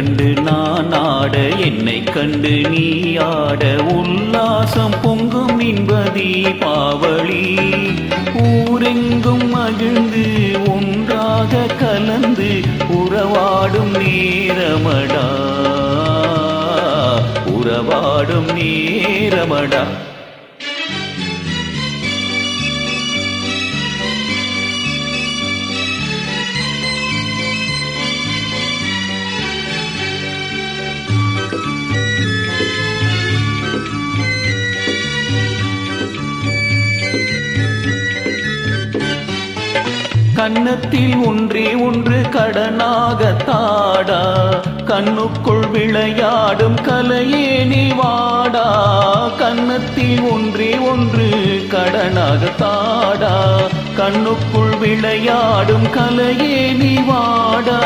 கண்டு நான் ஆட என்னை கண்டு நீ ஆட உல்லாசம் பொங்கும் இன்ப தீபாவளி ஊரெங்கும் மகிழ்ந்து ஒன்றாக கலந்து உறவாடும் நேரமடா உறவாடும் நேரமடா. கன்னத்தில் ஒன்றே ஒன்று கடனாக தாடா கண்ணுக்குள் விளையாடும் கலையே நீ வாடா. கன்னத்தில் ஒன்றே ஒன்று கடனாக தாடா கண்ணுக்குள் விளையாடும் கலையே நீ வாடா.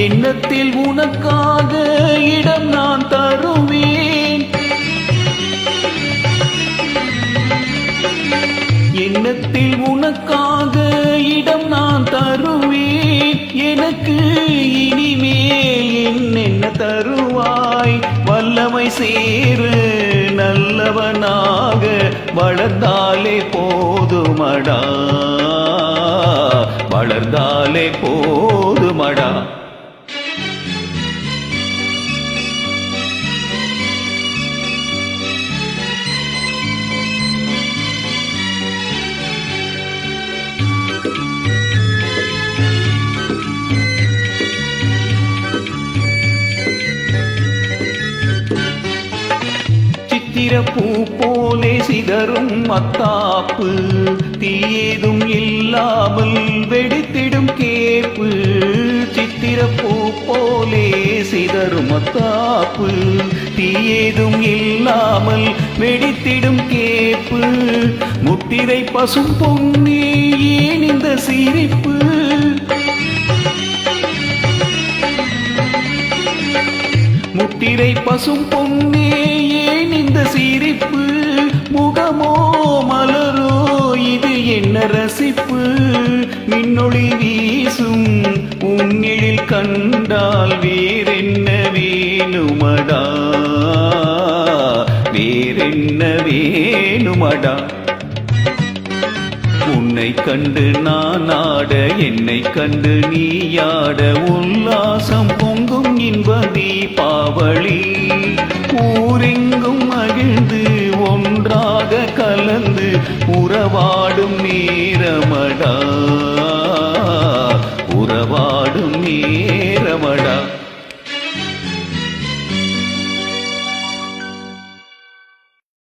எண்ணத்தில் உனக்காக இடம் நான் தருவேன் எண்ணத்தில் உனக்காக இடம் நான் தருவேன். எனக்கு இனிமேல் என்னென்ன தருவாய் வல்லமை சேரு நல்லவனாக வளர்ந்தாலே போதுமடா வளர்ந்தாலே போதுமடா. சித்திரப்பூ போலே சிதறும் மத்தாப்பு தீயேதும் இல்லாமல் வெடித்திடும் கேப்பு. சித்திரப்பூ போலே சிதறும் மத்தாப்பு தீயேதும் இல்லாமல் வெடித்திடும் கேப்பு. முத்திரை பசும் பொன்னே ஏன் இந்த சிரிப்பு முத்திரை பசும் பொன்னே ஏன் இந்த சிரிப்பு. முகமோ மலரோ இது என்ன ரசிப்பு. மின்னொளி வீசும் உன்னிழில் கண்டால் வேறென்ன வேணுமடா வேறென்ன வேணுமடா. உன்னை கண்டு நான் ஆட என்னை கண்டு நீ ஆட உல்லாசம் பொங்கும் இன்ப தீபாவளி ஊரெங்கும் மகிழ்ந்து ஒன்றாக கலந்து உறவாடும் நீ